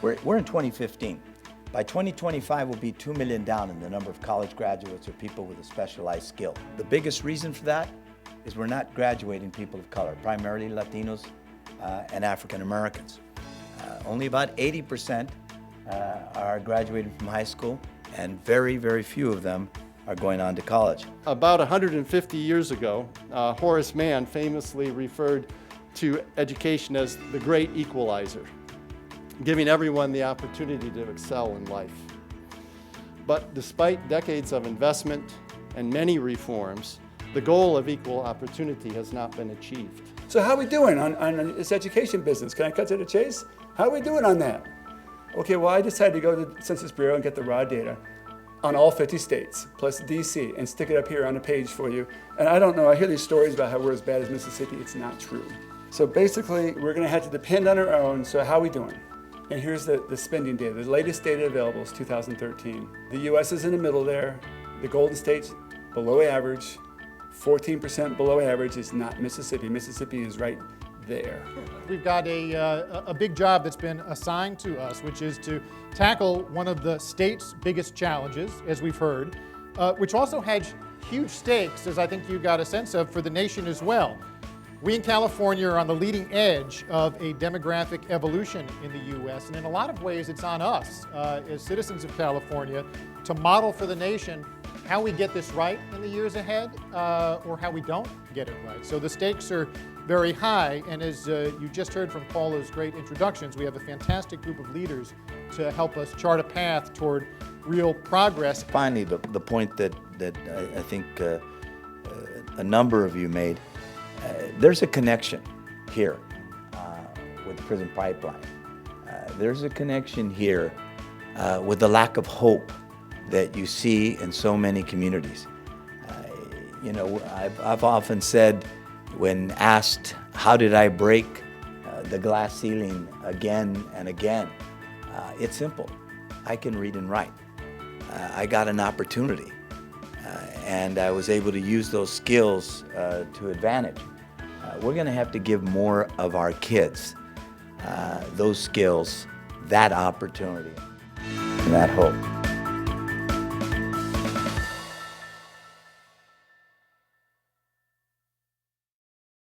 We're in 2015. By 2025, we'll be 2 million down in the number of college graduates or people with a specialized skill. The biggest reason for that is we're not graduating people of color, primarily Latinos and African Americans. Only about 80% are graduating from high school, and very, very few of them are going on to college. About 150 years ago, Horace Mann famously referred to education as the Great Equalizer, giving everyone the opportunity to excel in life. But despite decades of investment and many reforms, the goal of equal opportunity has not been achieved. So how are we doing on this education business? Can I cut to the chase? How are we doing on that? Okay, well, I decided to go to the Census Bureau and get the raw data on all 50 states, plus DC, and stick it up here on a page for you. And I don't know, I hear these stories about how we're as bad as Mississippi. It's not true. So basically, we're gonna have to depend on our own, so how are we doing? And here's the spending data. The latest data available is 2013. The US is in the middle there. The Golden State's below average. 14% below average is not Mississippi. Mississippi is right there. We've got a big job that's been assigned to us, which is to tackle one of the state's biggest challenges, as we've heard, which also has huge stakes, as I think you got a sense of, for the nation as well. We in California are on the leading edge of a demographic evolution in the U.S., and in a lot of ways it's on us as citizens of California to model for the nation how we get this right in the years ahead or how we don't get it right. So the stakes are very high, and as you just heard from Paula's great introductions, we have a fantastic group of leaders to help us chart a path toward real progress. Finally, the point that I think a number of you made, there's a connection here with the prison pipeline. There's a connection here with the lack of hope that you see in so many communities. You know, I've often said, when asked, how did I break the glass ceiling again and again? It's simple. I can read and write. I got an opportunity, and I was able to use those skills to advantage. We're gonna have to give more of our kids those skills, that opportunity, and that hope.